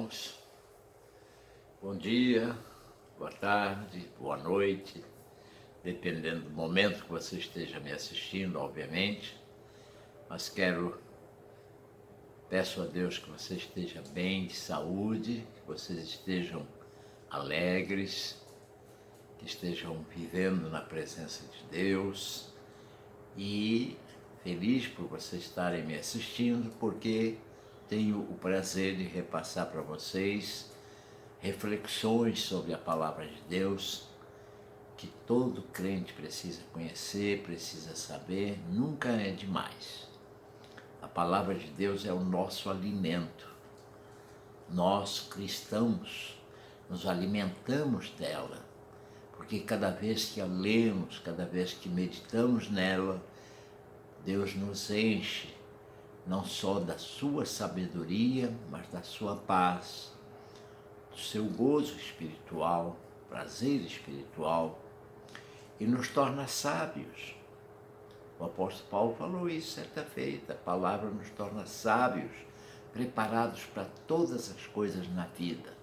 irmãos. Bom dia, boa tarde, boa noite, dependendo do momento que você esteja me assistindo, obviamente. Mas peço a Deus que você esteja bem, de saúde, que vocês estejam alegres, que estejam vivendo na presença de Deus e feliz por vocês estarem me assistindo, porque tenho o prazer de repassar para vocês reflexões sobre a Palavra de Deus, que todo crente precisa conhecer, precisa saber, nunca é demais. A Palavra de Deus é o nosso alimento. Nós, cristãos, nos alimentamos dela, porque cada vez que a lemos, cada vez que meditamos nela, Deus nos enche não só da sua sabedoria, mas da sua paz, do seu gozo espiritual, prazer espiritual, e nos torna sábios. O apóstolo Paulo falou isso certa feita: a palavra nos torna sábios, preparados para todas as coisas na vida.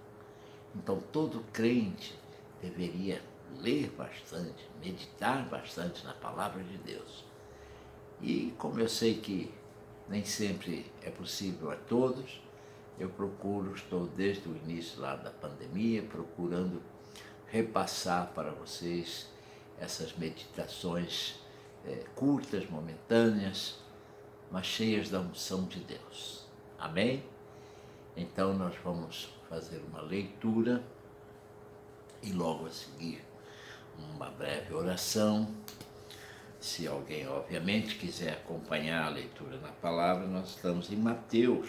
Então todo crente deveria ler bastante, meditar bastante na palavra de Deus. E como eu sei que nem sempre é possível a todos, eu estou desde o início lá da pandemia, procurando repassar para vocês essas meditações curtas, momentâneas, mas cheias da unção de Deus. Amém? Então nós vamos fazer uma leitura e logo a seguir uma breve oração. Se alguém, obviamente, quiser acompanhar a leitura na palavra, nós estamos em Mateus.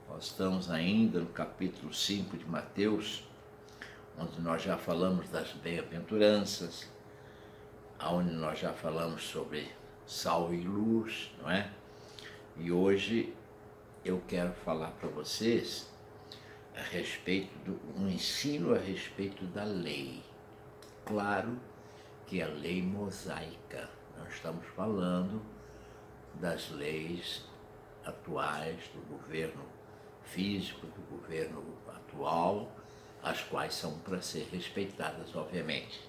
Nós estamos ainda no capítulo 5 de Mateus, onde nós já falamos das bem-aventuranças, onde nós já falamos sobre sal e luz, não é? E hoje eu quero falar para vocês a respeito um ensino a respeito da lei. Claro que a lei mosaica. Nós estamos falando das leis atuais do governo físico, do governo atual, as quais são para ser respeitadas, obviamente.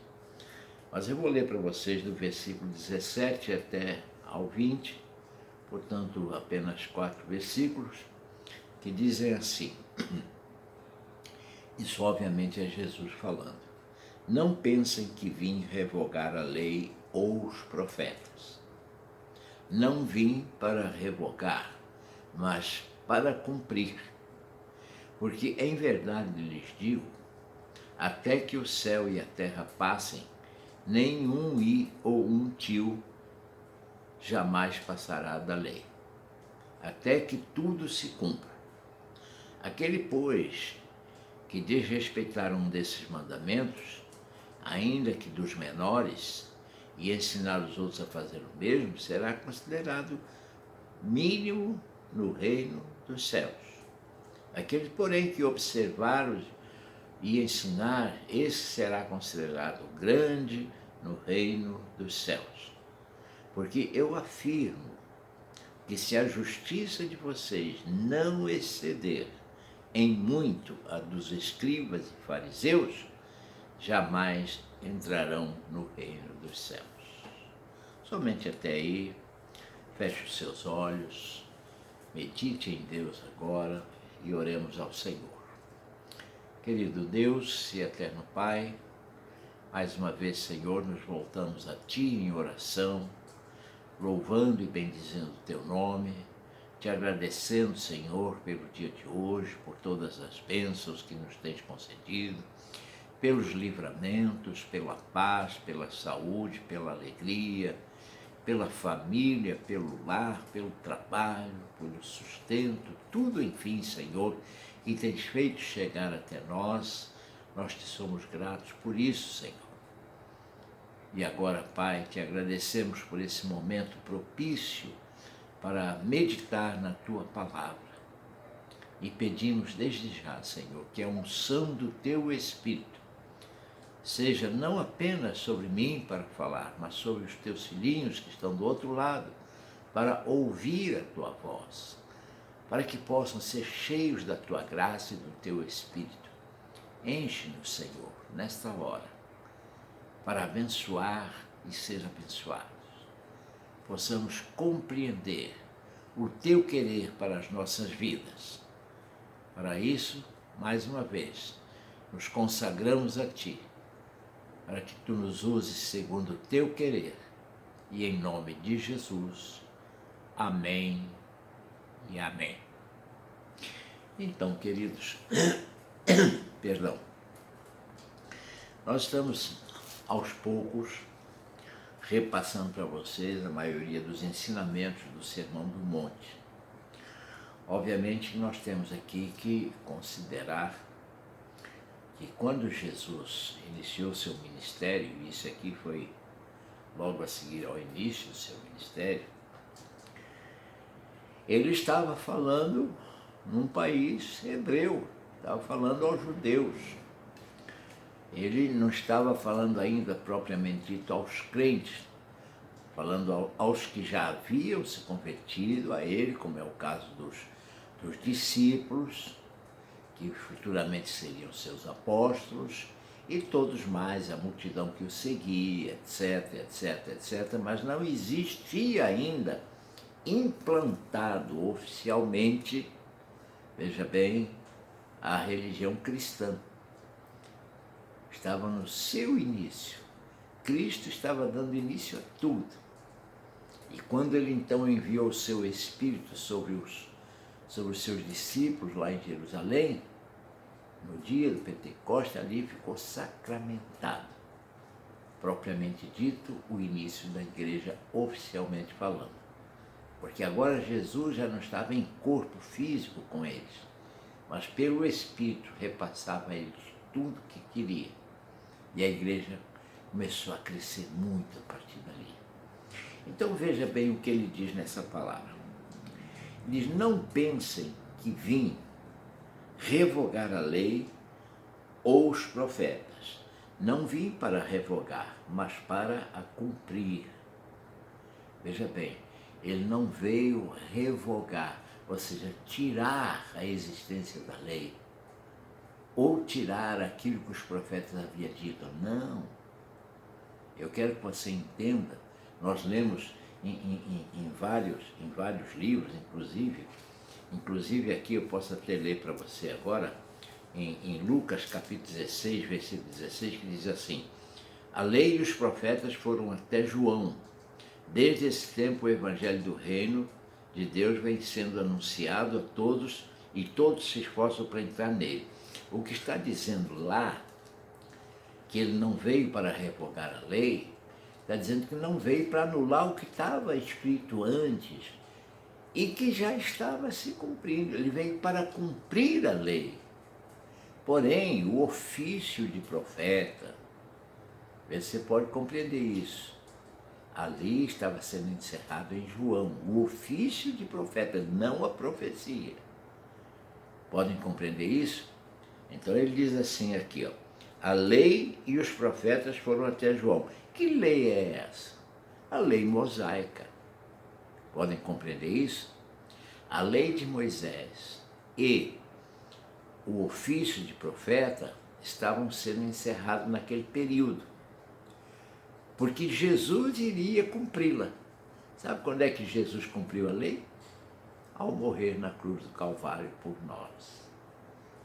Mas eu vou ler para vocês do versículo 17 até ao 20, portanto, apenas 4 versículos, que dizem assim. Isso, obviamente, é Jesus falando. Não pensem que vim revogar a lei ou os profetas. Não vim para revogar, mas para cumprir. Porque em verdade lhes digo, até que o céu e a terra passem, nenhum i ou um tio jamais passará da lei, até que tudo se cumpra. Aquele, pois, que desrespeitar um desses mandamentos, ainda que dos menores, e ensinar os outros a fazer o mesmo, será considerado mínimo no reino dos céus. Aquele, porém, que observar e ensinar, esse será considerado grande no reino dos céus. Porque eu afirmo que se a justiça de vocês não exceder em muito a dos escribas e fariseus, jamais entrarão no reino dos céus. Somente até aí, feche os seus olhos, medite em Deus agora e oremos ao Senhor. Querido Deus e eterno Pai, mais uma vez, Senhor, nos voltamos a Ti em oração, louvando e bendizendo o Teu nome, te agradecendo, Senhor, pelo dia de hoje, por todas as bênçãos que nos tens concedido, pelos livramentos, pela paz, pela saúde, pela alegria, pela família, pelo lar, pelo trabalho, pelo sustento, tudo, enfim, Senhor, que tens feito chegar até nós te somos gratos por isso, Senhor. E agora, Pai, te agradecemos por esse momento propício para meditar na Tua palavra. E pedimos desde já, Senhor, que a unção do Teu Espírito seja não apenas sobre mim para falar, mas sobre os Teus filhinhos que estão do outro lado, para ouvir a Tua voz, para que possam ser cheios da tua graça e do teu Espírito. Enche-nos, Senhor, nesta hora, para abençoar e ser abençoados. Possamos compreender o teu querer para as nossas vidas. Para isso, mais uma vez, nos consagramos a ti, para que tu nos uses segundo o teu querer. E em nome de Jesus, amém e amém. Então, queridos, perdão, nós estamos aos poucos repassando para vocês a maioria dos ensinamentos do Sermão do Monte. Obviamente que nós temos aqui que considerar que quando Jesus iniciou seu ministério, e isso aqui foi logo a seguir ao início do seu ministério, ele estava falando num país hebreu, estava falando aos judeus. Ele não estava falando ainda propriamente dito aos crentes, falando aos que já haviam se convertido a ele, como é o caso dos discípulos, que futuramente seriam seus apóstolos, e todos mais, a multidão que o seguia, etc, etc, etc, mas não existia ainda implantado oficialmente, veja bem, a religião cristã. Estava no seu início. Cristo estava dando início a tudo. E quando ele então enviou o seu Espírito sobre os seus discípulos lá em Jerusalém, no dia do Pentecostes, ali ficou sacramentado, propriamente dito, o início da igreja oficialmente falando. Porque agora Jesus já não estava em corpo físico com eles, mas pelo Espírito repassava a eles tudo o que queria. E a igreja começou a crescer muito a partir dali. Então veja bem o que ele diz nessa palavra. Ele diz: não pensem que vim revogar a lei ou os profetas. Não vim para revogar, mas para a cumprir. Veja bem, ele não veio revogar, ou seja, tirar a existência da lei, ou tirar aquilo que os profetas haviam dito. Não. Eu quero que você entenda, nós lemos em vários livros, inclusive aqui eu posso até ler para você agora, em Lucas capítulo 16, versículo 16, que diz assim: a lei e os profetas foram até João. Desde esse tempo o evangelho do reino de Deus vem sendo anunciado a todos e todos se esforçam para entrar nele. O que está dizendo lá, que ele não veio para revogar a lei, está dizendo que não veio para anular o que estava escrito antes e que já estava se cumprindo. Ele veio para cumprir a lei. Porém, o ofício de profeta, você pode compreender isso, ali estava sendo encerrado em João, o ofício de profeta, não a profecia. Podem compreender isso? Então ele diz assim aqui, ó: a lei e os profetas foram até João. Que lei é essa? A lei mosaica. Podem compreender isso? A lei de Moisés e o ofício de profeta estavam sendo encerrados naquele período, porque Jesus iria cumpri-la. Sabe quando é que Jesus cumpriu a lei? Ao morrer na cruz do Calvário por nós.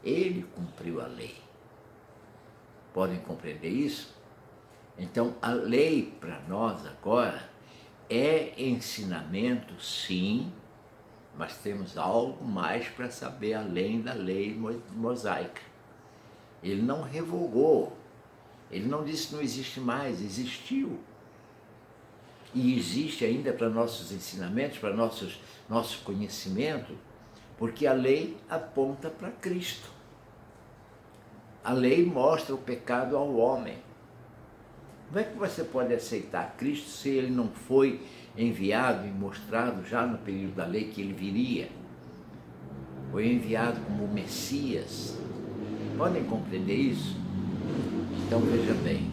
Ele cumpriu a lei. Podem compreender isso? Então, a lei para nós agora é ensinamento, sim, mas temos algo mais para saber além da lei mosaica. Ele não revogou, ele não disse que não existe mais, existiu. E existe ainda para nossos ensinamentos, para nosso conhecimento, porque a lei aponta para Cristo. A lei mostra o pecado ao homem. Como é que você pode aceitar Cristo se ele não foi enviado e mostrado já no período da lei que ele viria? Foi enviado como Messias. Podem compreender isso? Então veja bem,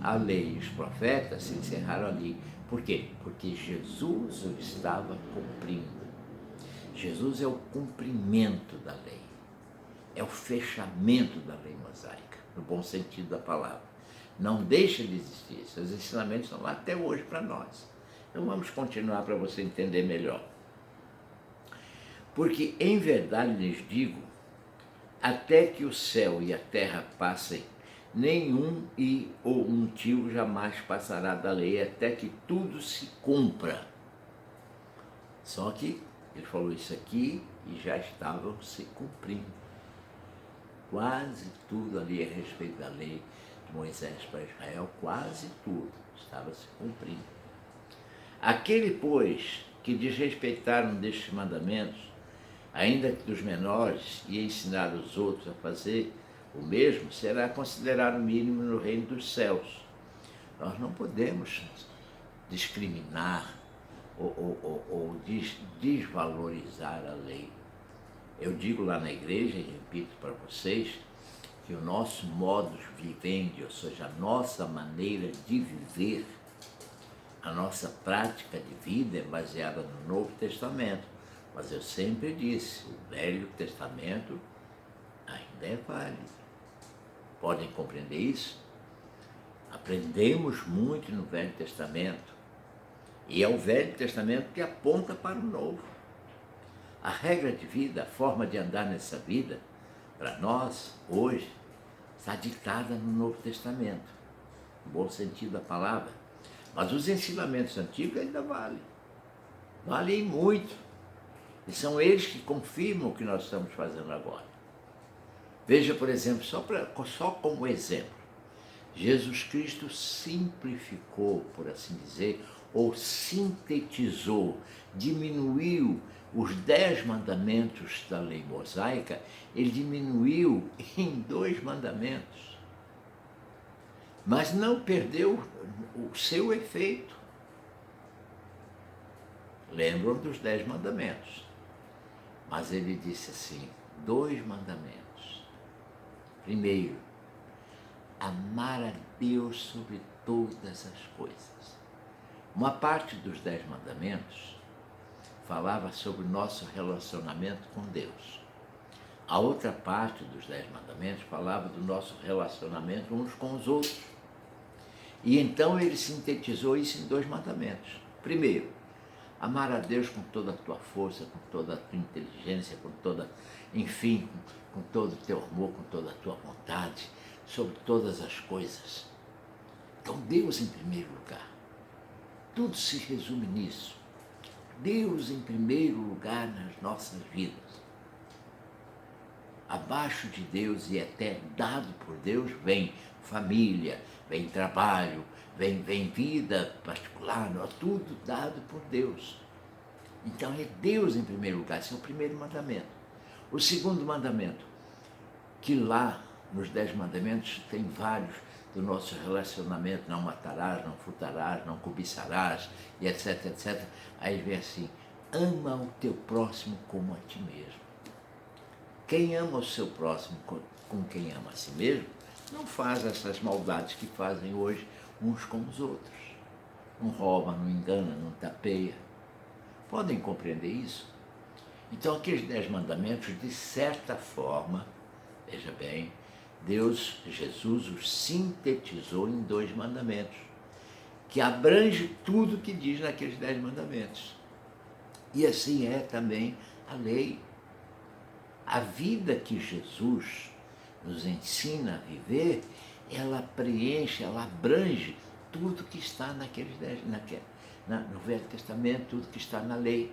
a lei e os profetas se encerraram ali. Por quê? Porque Jesus o estava cumprindo. Jesus é o cumprimento da lei, é o fechamento da lei mosaica, no bom sentido da palavra. Não deixa de existir, seus ensinamentos estão lá até hoje para nós. Então vamos continuar para você entender melhor. Porque em verdade lhes digo, até que o céu e a terra passem, nenhum i ou um tio jamais passará da lei, até que tudo se cumpra. Só que ele falou isso aqui e já estavam se cumprindo. Quase tudo ali a respeito da lei de Moisés para Israel, quase tudo estava se cumprindo. Aquele, pois, que desrespeitaram destes mandamentos, ainda que dos menores, e ensinar os outros a fazer o mesmo, será considerado mínimo no reino dos céus. Nós não podemos discriminar ou desvalorizar a lei. Eu digo lá na igreja, e repito para vocês, que o nosso modus vivendi, ou seja, a nossa maneira de viver, a nossa prática de vida é baseada no Novo Testamento. Mas eu sempre disse, o Velho Testamento ainda é válido. Podem compreender isso? Aprendemos muito no Velho Testamento. E é o Velho Testamento que aponta para o Novo. A regra de vida, a forma de andar nessa vida, para nós, hoje, está ditada no Novo Testamento, no bom sentido da palavra. Mas os ensinamentos antigos ainda valem muito. E são eles que confirmam o que nós estamos fazendo agora. Veja, por exemplo, só como exemplo, Jesus Cristo simplificou, por assim dizer, ou sintetizou, diminuiu os 10 mandamentos da lei mosaica, ele diminuiu em 2 mandamentos. Mas não perdeu o seu efeito. Lembram dos 10 mandamentos. Mas ele disse assim, 2 mandamentos. Primeiro, amar a Deus sobre todas as coisas. Uma parte dos 10 mandamentos falava sobre o nosso relacionamento com Deus. A outra parte dos 10 mandamentos falava do nosso relacionamento uns com os outros. E então ele sintetizou isso em 2 mandamentos. Primeiro, amar a Deus com toda a tua força, com toda a tua inteligência, com todo o teu amor, com toda a tua vontade, sobre todas as coisas. Então Deus em primeiro lugar. Tudo se resume nisso. Deus em primeiro lugar nas nossas vidas. Abaixo de Deus e até dado por Deus vem família, vem trabalho, vem vida particular, tudo dado por Deus. Então é Deus em primeiro lugar, esse é o primeiro mandamento. O segundo mandamento, que lá nos 10 mandamentos tem vários do nosso relacionamento, não matarás, não furtarás, não cobiçarás, e etc, etc. Aí vem assim, ama o teu próximo como a ti mesmo. Quem ama o seu próximo com quem ama a si mesmo, não faz essas maldades que fazem hoje uns com os outros. Não rouba, não engana, não tapeia. Podem compreender isso? Então aqueles 10 mandamentos, de certa forma, veja bem, Jesus os sintetizou em 2 mandamentos, que abrange tudo que diz naqueles 10 mandamentos. E assim é também a lei. A vida que Jesus nos ensina a viver, ela preenche, ela abrange tudo que está naqueles 10, no Velho Testamento, tudo que está na lei.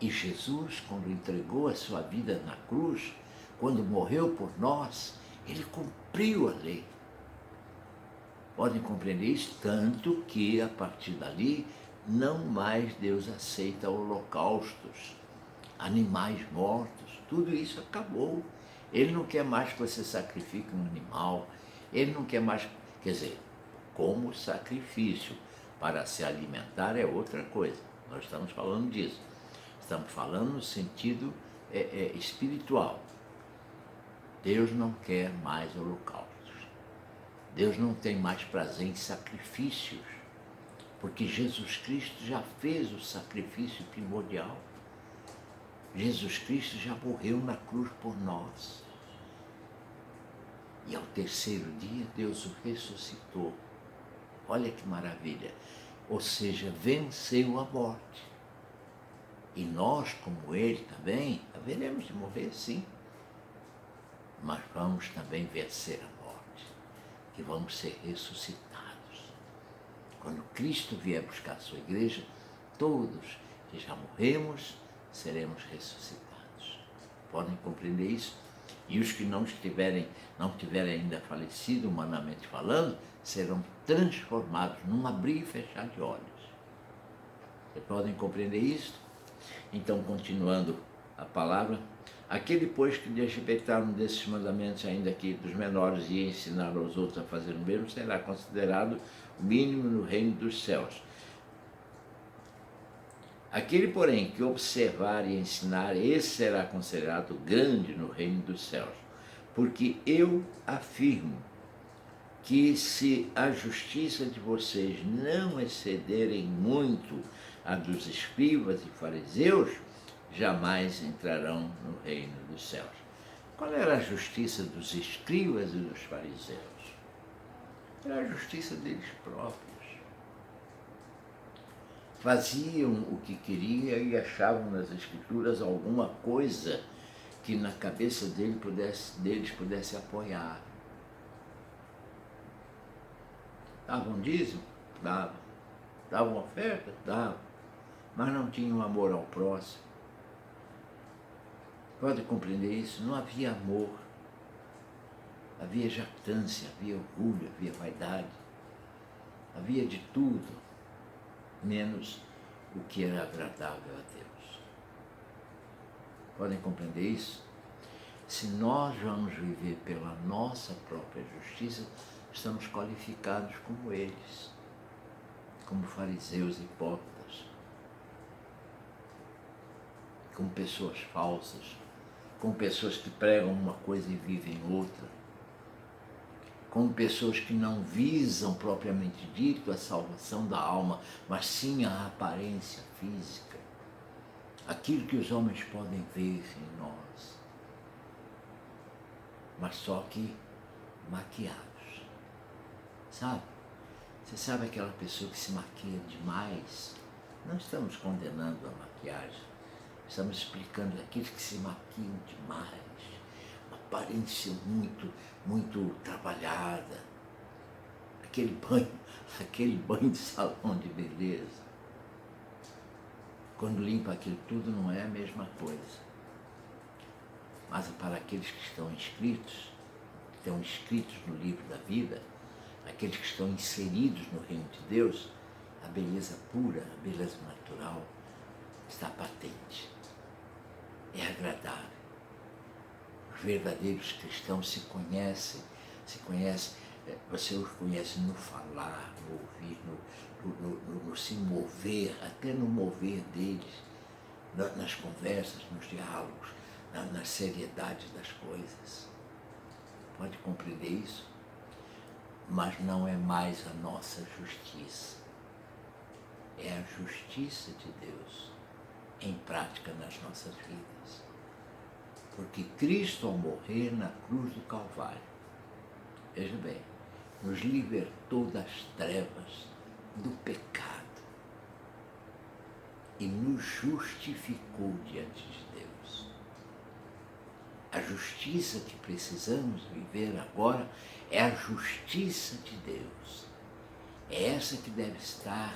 E Jesus, quando entregou a sua vida na cruz, quando morreu por nós, ele cumpriu a lei. Podem compreender isso? Tanto que, a partir dali, não mais Deus aceita holocaustos, animais mortos, tudo isso acabou. Ele não quer mais que você sacrifique um animal, ele não quer mais, quer dizer, como sacrifício para se alimentar é outra coisa. Nós estamos falando disso. Estamos falando no sentido espiritual. Deus não quer mais holocaustos. Deus não tem mais prazer em sacrifícios. porque Jesus Cristo já fez o sacrifício primordial. Jesus Cristo já morreu na cruz por nós. E ao terceiro dia Deus o ressuscitou. Olha que maravilha! Ou seja, venceu a morte. E nós, como Ele também, haveremos de morrer, sim. Mas vamos também vencer a morte, que vamos ser ressuscitados. Quando Cristo vier buscar a sua igreja, todos que já morremos, seremos ressuscitados. Podem compreender isso? E os que não tiverem ainda falecido, humanamente falando, serão transformados num abrir e fechar de olhos. Vocês podem compreender isso? Então, continuando a palavra, aquele, pois, que desrespeitar um desses mandamentos, ainda que dos menores, e ensinar aos outros a fazer o mesmo, será considerado o mínimo no reino dos céus. Aquele, porém, que observar e ensinar, esse será considerado grande no reino dos céus. Porque eu afirmo que se a justiça de vocês não excederem muito a dos escribas e fariseus, jamais entrarão no reino dos céus. Qual era a justiça dos escribas e dos fariseus? Era a justiça deles próprios. Faziam o que queriam e achavam nas Escrituras alguma coisa que na cabeça deles pudesse apoiar. Davam dízimo? Davam. Davam oferta? Davam. Mas não tinham amor ao próximo. Pode compreender isso? Não havia amor. Havia jactância, havia orgulho, havia vaidade. Havia de tudo, menos o que era agradável a Deus. Podem compreender isso? Se nós vamos viver pela nossa própria justiça, estamos qualificados como eles, como fariseus hipócritas, como pessoas falsas, como pessoas que pregam uma coisa e vivem outra, como pessoas que não visam propriamente dito a salvação da alma, mas sim a aparência física, aquilo que os homens podem ver em nós, mas só que maquiados. Sabe? Você sabe aquela pessoa que se maquia demais? Não estamos condenando a maquiagem, estamos explicando aqueles que se maquiam demais, uma aparência muito trabalhada, aquele banho de salão de beleza. Quando limpa aquilo tudo não é a mesma coisa. Mas para aqueles que estão inscritos no livro da vida, aqueles que estão inseridos no reino de Deus, a beleza pura, a beleza natural está patente, é agradável. Os verdadeiros cristãos se conhecem, você os conhece no falar, no ouvir, no se mover, até no mover deles, nas conversas, nos diálogos, na seriedade das coisas. Pode compreender isso? Mas não é mais a nossa justiça. É a justiça de Deus em prática nas nossas vidas. Porque Cristo, ao morrer na cruz do Calvário, veja bem, nos libertou das trevas, do pecado e nos justificou diante de Deus. A justiça que precisamos viver agora é a justiça de Deus. É essa que deve estar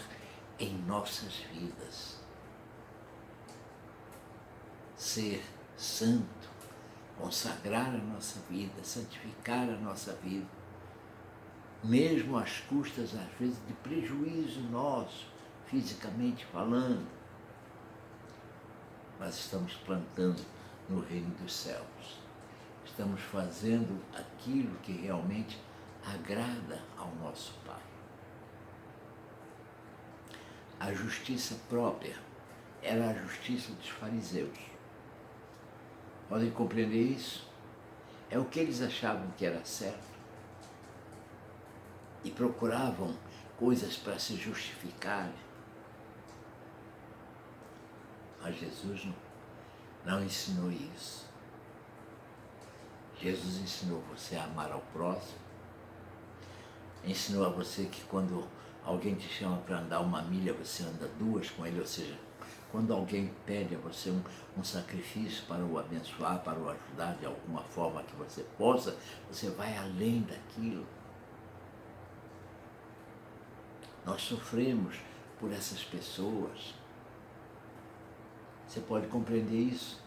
em nossas vidas. Ser santo, consagrar a nossa vida, santificar a nossa vida, mesmo às custas, às vezes, de prejuízo nosso, fisicamente falando. Mas estamos plantando no reino dos céus. Estamos fazendo aquilo que realmente agrada ao nosso Pai. A justiça própria era a justiça dos fariseus. Podem compreender isso? É o que eles achavam que era certo. E procuravam coisas para se justificarem. Mas Jesus não ensinou isso. Jesus ensinou você a amar ao próximo, ensinou a você que quando alguém te chama para andar 1 milha, você anda 2 com ele, ou seja, quando alguém pede a você um sacrifício para o abençoar, para o ajudar de alguma forma que você possa, você vai além daquilo. Nós sofremos por essas pessoas. Você pode compreender isso?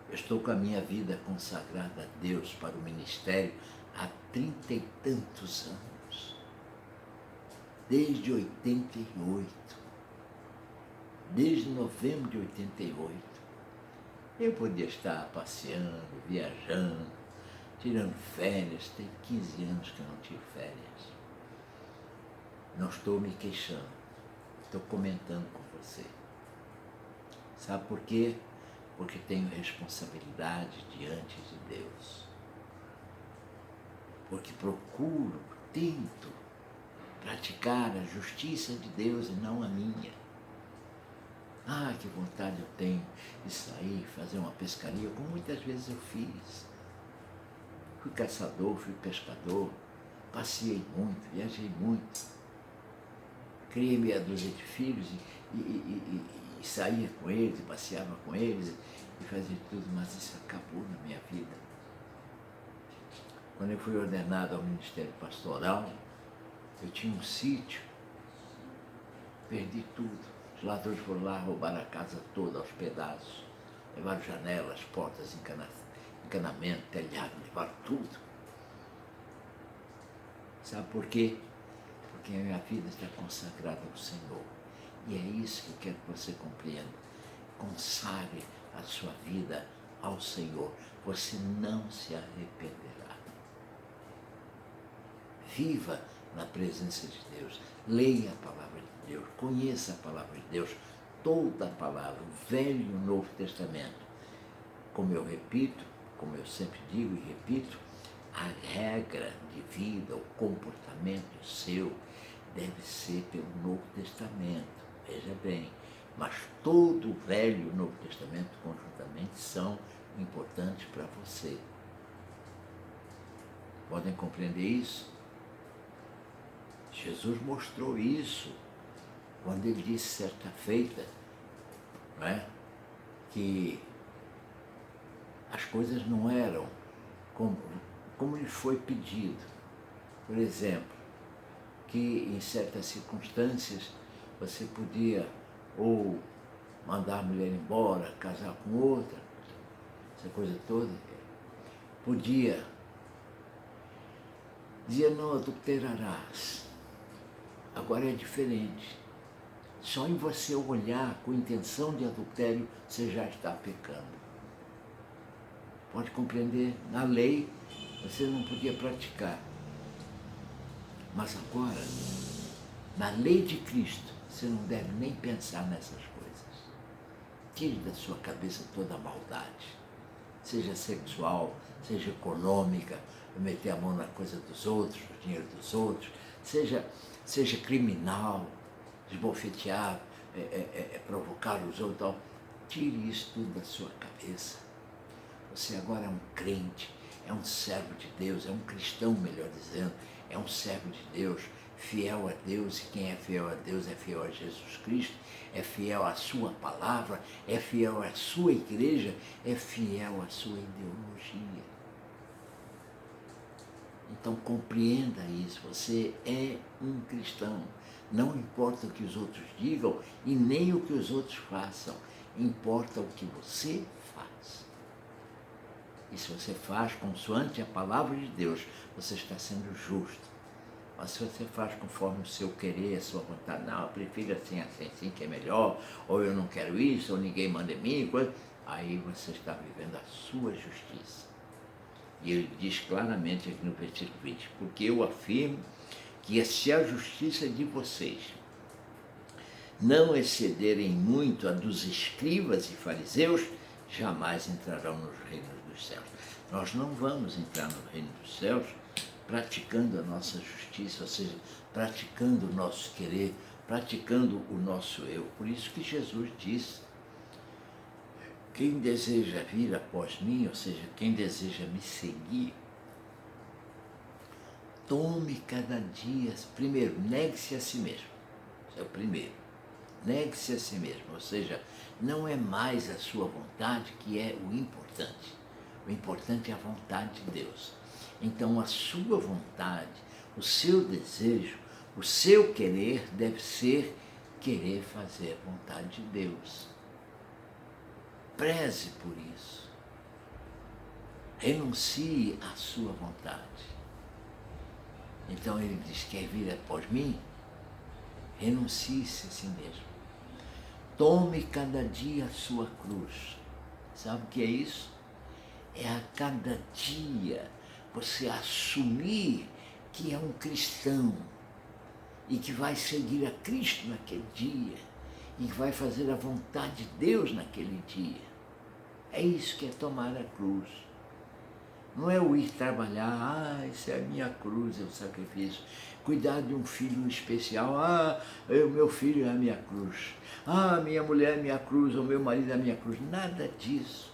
Eu estou com a minha vida consagrada a Deus para o ministério há 30 e tantos anos. Desde 88. Desde novembro de 88. Eu podia estar passeando, viajando, tirando férias. Tem 15 anos que eu não tiro férias. Não estou me queixando. Estou comentando com você. Sabe por quê? Porque tenho responsabilidade diante de Deus. Porque procuro, tento praticar a justiça de Deus e não a minha. Ah, que vontade eu tenho de sair, fazer uma pescaria, como muitas vezes eu fiz. Fui caçador, fui pescador, passeei muito, viajei muito. Criei meia dúzia de filhos e saía com eles, passeava com eles e fazia tudo, mas isso acabou na minha vida. Quando eu fui ordenado ao Ministério Pastoral, eu tinha um sítio, perdi tudo. Os ladrões foram lá, roubaram a casa toda aos pedaços, levaram janelas, portas, encanamento, telhado, levaram tudo. Sabe por quê? Porque a minha vida está consagrada ao Senhor. E é isso que eu quero que você compreenda. Consagre a sua vida ao Senhor. Você não se arrependerá. Viva na presença de Deus. Leia a palavra de Deus. Conheça a palavra de Deus. Toda a palavra, o Velho e o Novo Testamento. Como eu repito, como eu sempre digo e repito, a regra de vida, o comportamento seu deve ser pelo Novo Testamento. Veja bem, mas todo o Velho e o Novo Testamento conjuntamente são importantes para você. Podem compreender isso? Jesus mostrou isso quando ele disse certa feita, não é? Que as coisas não eram como lhe foi pedido. Por exemplo, que em certas circunstâncias você podia ou mandar a mulher embora, casar com outra, essa coisa toda. Podia dizer, não adulterarás. Agora é diferente. Só em você olhar com intenção de adultério, você já está pecando. Pode compreender? Na lei, você não podia praticar. Mas agora, na lei de Cristo, você não deve nem pensar nessas coisas. Tire da sua cabeça toda a maldade. Seja sexual, seja econômica, meter a mão na coisa dos outros, no dinheiro dos outros, seja criminal, esbofetear, provocar os outros, tal. Tire isso tudo da sua cabeça. Você agora é um crente, é um servo de Deus, é um cristão, melhor dizendo, é um servo de Deus, fiel a Deus, e quem é fiel a Deus é fiel a Jesus Cristo, é fiel à sua palavra, é fiel à sua igreja, é fiel à sua ideologia. Então compreenda isso, você é um cristão. Não importa o que os outros digam e nem o que os outros façam, importa o que você faz. E se você faz consoante a palavra de Deus, você está sendo justo. Mas se você faz conforme o seu querer, a sua vontade, não, eu prefiro assim que é melhor, ou eu não quero isso, ou ninguém manda em mim, aí você está vivendo a sua justiça. E ele diz claramente aqui no versículo 20, porque eu afirmo que se a justiça de vocês não excederem muito a dos escribas e fariseus, jamais entrarão nos reinos dos céus. Nós não vamos entrar no reino dos céus praticando a nossa justiça, ou seja, praticando o nosso querer, praticando o nosso eu. Por isso que Jesus disse: quem deseja vir após mim, ou seja, quem deseja me seguir, tome cada dia, primeiro, negue-se a si mesmo. Esse é o primeiro. Negue-se a si mesmo, ou seja, não é mais a sua vontade que é o importante. O importante é a vontade de Deus. Então, a sua vontade, o seu desejo, o seu querer deve ser querer fazer a vontade de Deus. Preze por isso. Renuncie à sua vontade. Então ele diz: quer vir após mim? Renuncie-se a si mesmo. Tome cada dia a sua cruz. Sabe o que é isso? É a cada dia você assumir que é um cristão e que vai seguir a Cristo naquele dia e que vai fazer a vontade de Deus naquele dia. É isso que é tomar a cruz. Não é o ir trabalhar, isso é a minha cruz, é o sacrifício. Cuidar de um filho especial, o meu filho é a minha cruz. Minha mulher é a minha cruz, o meu marido é a minha cruz. Nada disso.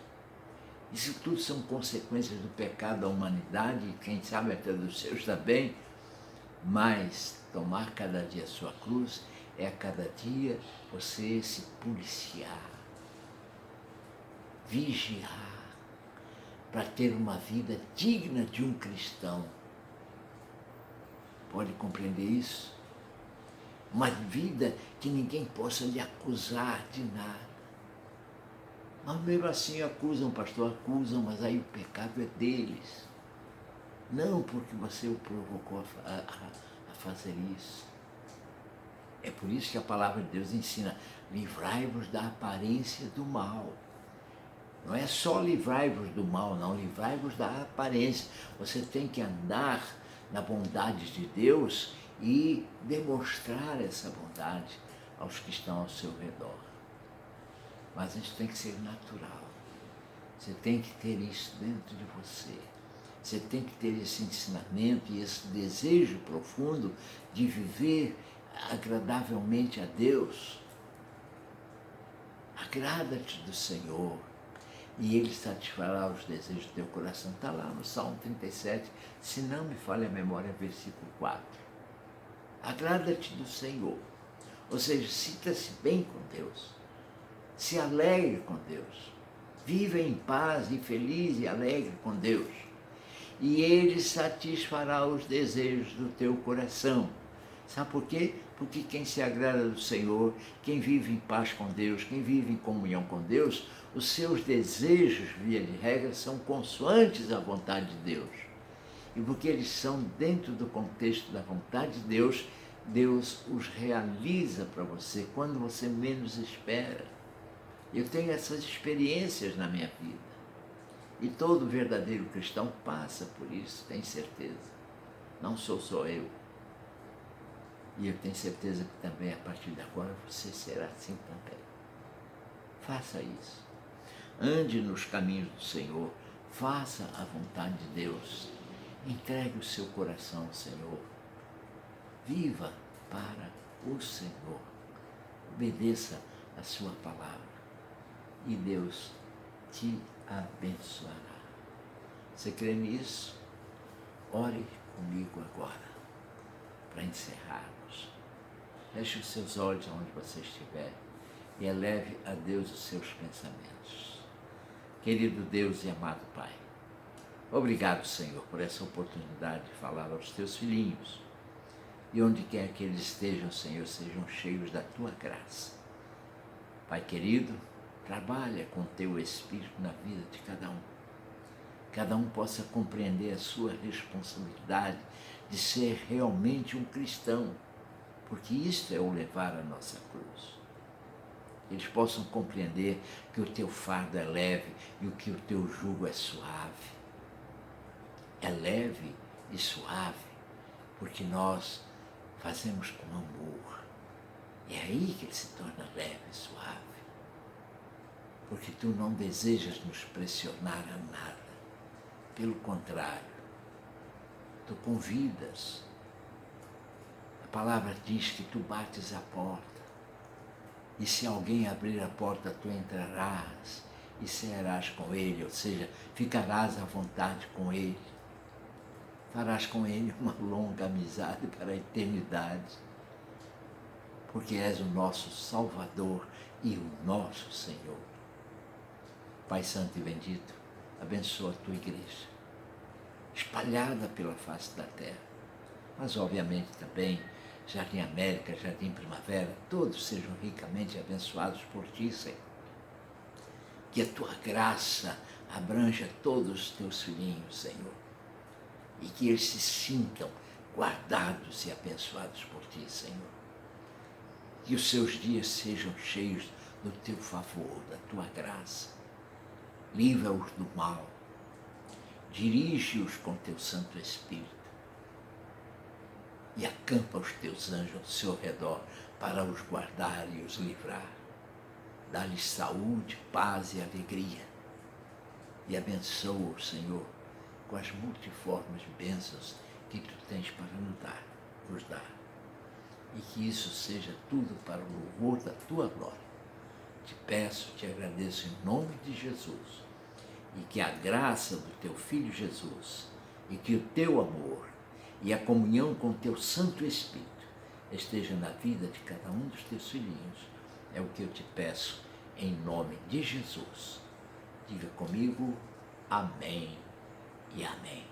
Isso tudo são consequências do pecado da humanidade, e quem sabe até dos seus também. Mas tomar cada dia a sua cruz é a cada dia você se policiar, vigiar, para ter uma vida digna de um cristão. Pode compreender isso? Uma vida que ninguém possa lhe acusar de nada. Mas mesmo assim acusam, pastor, acusam, mas aí o pecado é deles. Não porque você o provocou a fazer isso. É por isso que a palavra de Deus ensina: livrai-vos da aparência do mal. Não é só livrai-vos do mal, não, livrai-vos da aparência. Você tem que andar na bondade de Deus e demonstrar essa bondade aos que estão ao seu redor. Mas isso tem que ser natural. Você tem que ter isso dentro de você. Você tem que ter esse ensinamento e esse desejo profundo de viver agradavelmente a Deus. Agrada-te do Senhor e Ele satisfará os desejos do teu coração. Está lá no Salmo 37, se não me falha a memória, versículo 4. Agrada-te do Senhor. Ou seja, sinta-se bem com Deus. Se alegre com Deus. Viva em paz e feliz e alegre com Deus. E Ele satisfará os desejos do teu coração. Sabe por quê? Porque quem se agrada do Senhor, quem vive em paz com Deus, quem vive em comunhão com Deus, os seus desejos, via de regra, são consoantes à vontade de Deus. E porque eles são dentro do contexto da vontade de Deus, Deus os realiza para você quando você menos espera. Eu tenho essas experiências na minha vida. E todo verdadeiro cristão passa por isso, tenho certeza. Não sou só eu. E eu tenho certeza que também, a partir de agora, você será assim também. Faça isso. Ande nos caminhos do Senhor. Faça a vontade de Deus. Entregue o seu coração ao Senhor. Viva para o Senhor. Obedeça a sua palavra. E Deus te abençoará. Você crê nisso? Ore comigo agora, para encerrarmos. Feche os seus olhos onde você estiver e eleve a Deus os seus pensamentos. Querido Deus e amado Pai, obrigado, Senhor, por essa oportunidade de falar aos teus filhinhos. E onde quer que eles estejam, Senhor, sejam cheios da tua graça. Pai querido, trabalha com o teu Espírito na vida de cada um. Cada um possa compreender a sua responsabilidade de ser realmente um cristão, porque isto é o levar a nossa cruz. Eles possam compreender que o teu fardo é leve e que o teu jugo é suave. É leve e suave, porque nós fazemos com amor. É aí que ele se torna leve e suave. Porque tu não desejas nos pressionar a nada. Pelo contrário, tu convidas. A palavra diz que tu bates a porta. E se alguém abrir a porta, tu entrarás e cearás com ele, ou seja, ficarás à vontade com ele. Farás com ele uma longa amizade para a eternidade, porque és o nosso Salvador e o nosso Senhor. Pai Santo e bendito, abençoa a tua igreja, espalhada pela face da terra, mas obviamente também Jardim América, Jardim Primavera, todos sejam ricamente abençoados por ti, Senhor. Que a tua graça abranja todos os teus filhinhos, Senhor, e que eles se sintam guardados e abençoados por ti, Senhor. Que os seus dias sejam cheios do teu favor, da tua graça. Livra-os do mal, dirige-os com teu Santo Espírito e acampa os teus anjos ao seu redor para os guardar e os livrar. Dá-lhes saúde, paz e alegria e abençoa-os, Senhor, com as multiformes bênçãos que tu tens para nos dar. E que isso seja tudo para o louvor da tua glória. Te peço, te agradeço em nome de Jesus, e que a graça do teu Filho Jesus, e que o teu amor e a comunhão com o teu Santo Espírito esteja na vida de cada um dos teus filhinhos. É o que eu te peço em nome de Jesus. Diga comigo, amém e amém.